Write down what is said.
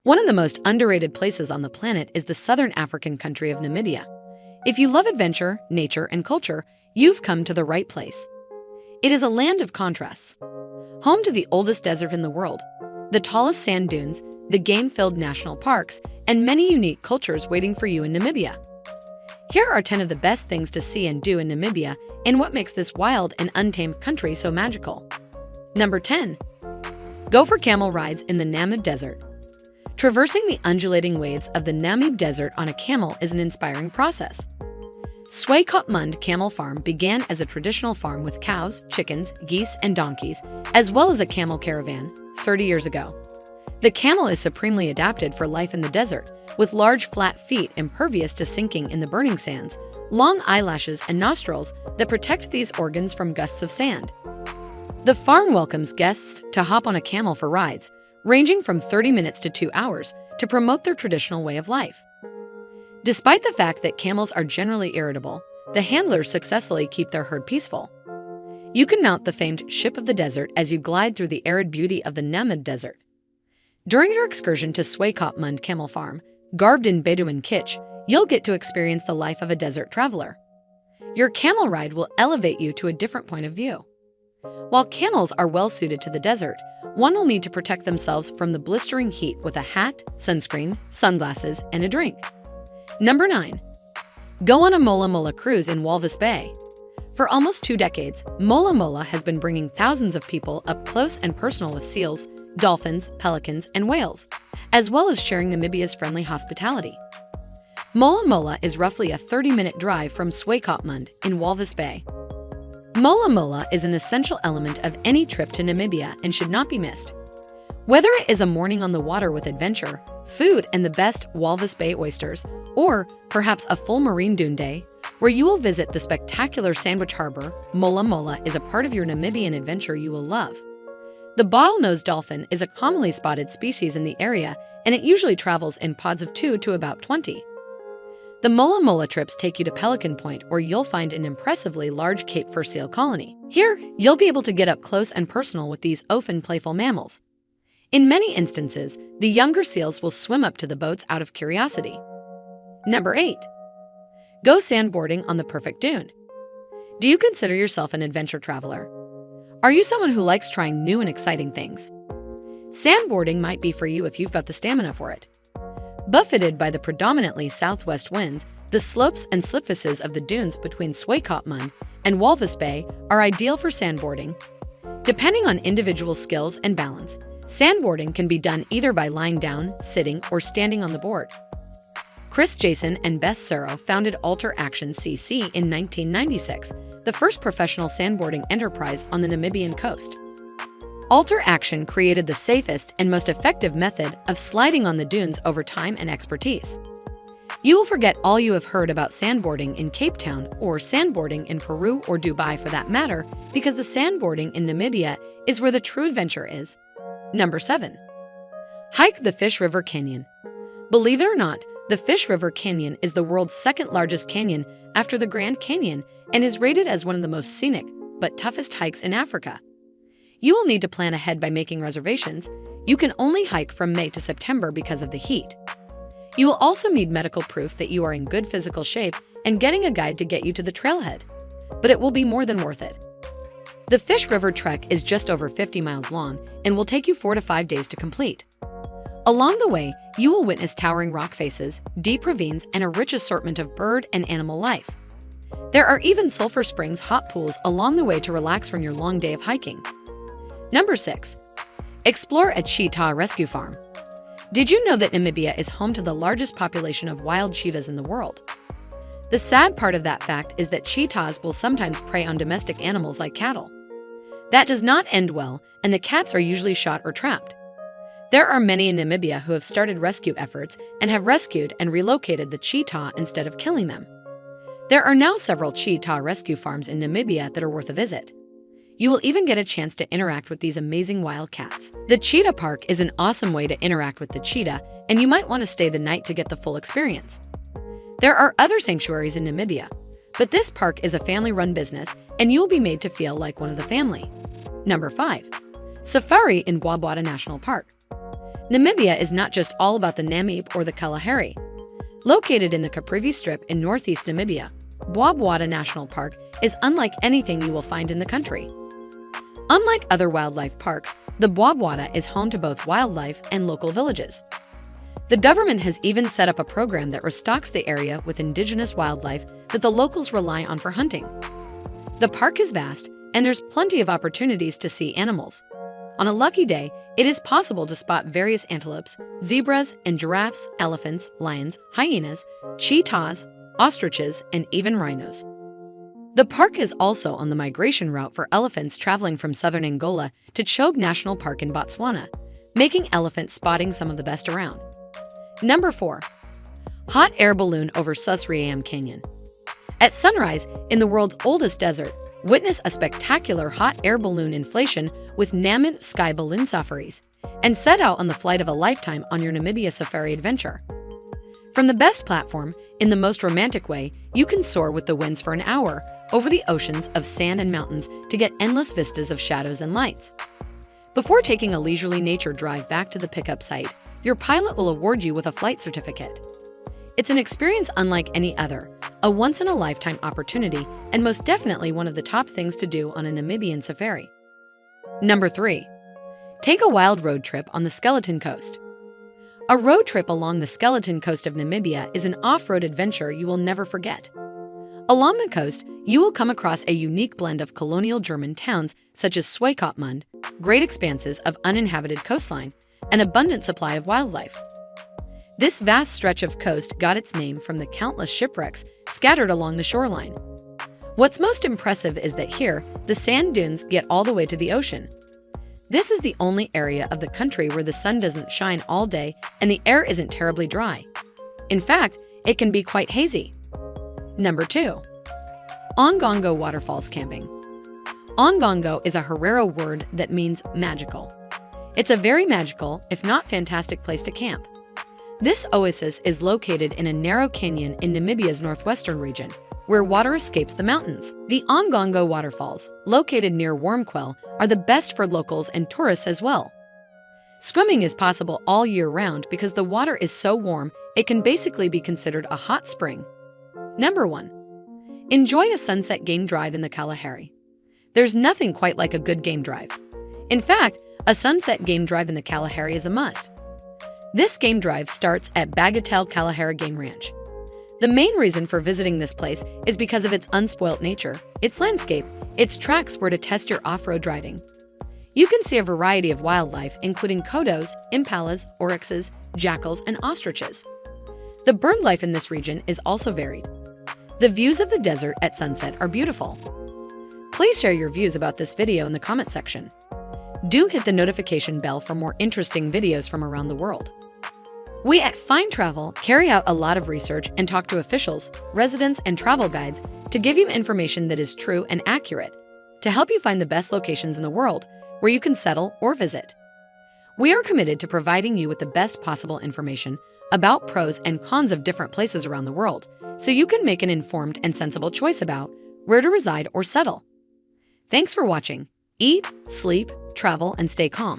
One of the most underrated places on the planet is the southern African country of Namibia. If you love adventure, nature, and culture, you've come to the right place. It is a land of contrasts. Home to the oldest desert in the world, the tallest sand dunes, the game-filled national parks, and many unique cultures waiting for you in Namibia. Here are 10 of the best things to see and do in Namibia and what makes this wild and untamed country so magical. Number 10. Go for camel rides in the Namib Desert. Traversing the undulating waves of the Namib Desert on a camel is an inspiring process. Swakopmund Camel Farm began as a traditional farm with cows, chickens, geese, and donkeys, as well as a camel caravan, 30 years ago. The camel is supremely adapted for life in the desert, with large flat feet impervious to sinking in the burning sands, long eyelashes and nostrils that protect these organs from gusts of sand. The farm welcomes guests to hop on a camel for rides, ranging from 30 minutes to 2 hours, to promote their traditional way of life. Despite the fact that camels are generally irritable, the handlers successfully keep their herd peaceful. You can mount the famed Ship of the Desert as you glide through the arid beauty of the Namib Desert. During your excursion to Swakopmund Camel Farm, garbed in Bedouin kitsch, you'll get to experience the life of a desert traveler. Your camel ride will elevate you to a different point of view. While camels are well suited to the desert, one will need to protect themselves from the blistering heat with a hat, sunscreen, sunglasses, and a drink. Number 9. Go on a Mola Mola cruise in Walvis Bay. For almost 2 decades, Mola Mola has been bringing thousands of people up close and personal with seals, dolphins, pelicans, and whales, as well as sharing Namibia's friendly hospitality. Mola Mola is roughly a 30-minute drive from Swakopmund in Walvis Bay. Mola Mola is an essential element of any trip to Namibia and should not be missed. Whether it is a morning on the water with adventure, food and the best Walvis Bay oysters, or perhaps a full marine dune day, where you will visit the spectacular Sandwich Harbor, Mola Mola is a part of your Namibian adventure you will love. The bottlenose dolphin is a commonly spotted species in the area, and it usually travels in pods of 2 to about 20. The Mola Mola trips take you to Pelican Point, where you'll find an impressively large Cape fur seal colony. Here, you'll be able to get up close and personal with these often playful mammals. In many instances, the younger seals will swim up to the boats out of curiosity. Number 8. Go sandboarding on the perfect dune. Do you consider yourself an adventure traveler? Are you someone who likes trying new and exciting things? Sandboarding might be for you if you've got the stamina for it. Buffeted by the predominantly southwest winds, the slopes and slipfaces of the dunes between Swakopmund and Walvis Bay are ideal for sandboarding. Depending on individual skills and balance, sandboarding can be done either by lying down, sitting, or standing on the board. Chris Jason and Beth Sero founded Alter Action CC in 1996, the first professional sandboarding enterprise on the Namibian coast. Alter Action created the safest and most effective method of sliding on the dunes over time and expertise. You will forget all you have heard about sandboarding in Cape Town or sandboarding in Peru or Dubai for that matter, because the sandboarding in Namibia is where the true adventure is. Number 7. Hike the Fish River Canyon. Believe it or not, the Fish River Canyon is the world's second largest canyon after the Grand Canyon and is rated as one of the most scenic but toughest hikes in Africa. You will need to plan ahead by making reservations. You can only hike from May to September because of the heat. You will also need medical proof that you are in good physical shape and getting a guide to get you to the trailhead. But it will be more than worth it. The Fish River Trek is just over 50 miles long and will take you 4 to 5 days to complete. Along the way, you will witness towering rock faces, deep ravines, and a rich assortment of bird and animal life. There are even sulfur springs hot pools along the way to relax from your long day of hiking. Number 6. Explore a cheetah rescue farm. Did you know that Namibia is home to the largest population of wild cheetahs in the world? The sad part of that fact is that cheetahs will sometimes prey on domestic animals like cattle. That does not end well, and the cats are usually shot or trapped. There are many in Namibia who have started rescue efforts and have rescued and relocated the cheetah instead of killing them. There are now several cheetah rescue farms in Namibia that are worth a visit. You will even get a chance to interact with these amazing wild cats. The Cheetah Park is an awesome way to interact with the cheetah, and you might want to stay the night to get the full experience. There are other sanctuaries in Namibia, but this park is a family-run business, and you will be made to feel like one of the family. Number 5. Safari in Bwabwata National Park. Namibia is not just all about the Namib or the Kalahari. Located in the Caprivi Strip in northeast Namibia, Bwabwada National Park is unlike anything you will find in the country. Unlike other wildlife parks, the Bwabwada is home to both wildlife and local villages. The government has even set up a program that restocks the area with indigenous wildlife that the locals rely on for hunting. The park is vast, and there's plenty of opportunities to see animals. On a lucky day, it is possible to spot various antelopes, zebras and giraffes, elephants, lions, hyenas, cheetahs, ostriches, and even rhinos. The park is also on the migration route for elephants traveling from southern Angola to Chobe National Park in Botswana, making elephant spotting some of the best around. Number 4. Hot air balloon over Susriam Canyon. At sunrise, in the world's oldest desert, witness a spectacular hot air balloon inflation with Namib Sky Balloon Safaris, and set out on the flight of a lifetime on your Namibia safari adventure. From the best platform, in the most romantic way, you can soar with the winds for an hour over the oceans of sand and mountains to get endless vistas of shadows and lights. Before taking a leisurely nature drive back to the pickup site, your pilot will award you with a flight certificate. It's an experience unlike any other, a once-in-a-lifetime opportunity, and most definitely one of the top things to do on a Namibian safari. Number 3. Take a wild road trip on the Skeleton Coast. A road trip along the Skeleton Coast of Namibia is an off-road adventure you will never forget. Along the coast, you will come across a unique blend of colonial German towns such as Swakopmund, great expanses of uninhabited coastline, an abundant supply of wildlife. This vast stretch of coast got its name from the countless shipwrecks scattered along the shoreline. What's most impressive is that here, the sand dunes get all the way to the ocean. This is the only area of the country where the sun doesn't shine all day and the air isn't terribly dry. In fact, it can be quite hazy. Number 2. Ongongo Waterfalls Camping. Ongongo is a Herero word that means magical. It's a very magical, if not fantastic, place to camp. This oasis is located in a narrow canyon in Namibia's northwestern region, where water escapes the mountains. The Ongongo waterfalls, located near Wormquell, are the best for locals and tourists as well. Swimming is possible all year round because the water is so warm it can basically be considered a hot spring. Number 1. Enjoy a sunset game drive in the Kalahari. There's nothing quite like a good game drive. In fact, a sunset game drive in the Kalahari is a must. This game drive starts at Bagatelle Kalahari Game Ranch. The main reason for visiting this place is because of its unspoilt nature, its landscape, its tracks where to test your off-road driving. You can see a variety of wildlife, including kodos, impalas, oryxes, jackals, and ostriches. The bird life in this region is also varied. The views of the desert at sunset are beautiful. Please share your views about this video in the comment section. Do hit the notification bell for more interesting videos from around the world. We at Find Travel carry out a lot of research and talk to officials, residents, and travel guides to give you information that is true and accurate, to help you find the best locations in the world where you can settle or visit. We are committed to providing you with the best possible information about pros and cons of different places around the world, so you can make an informed and sensible choice about where to reside or settle. Thanks for watching. Eat, sleep, travel, and stay calm.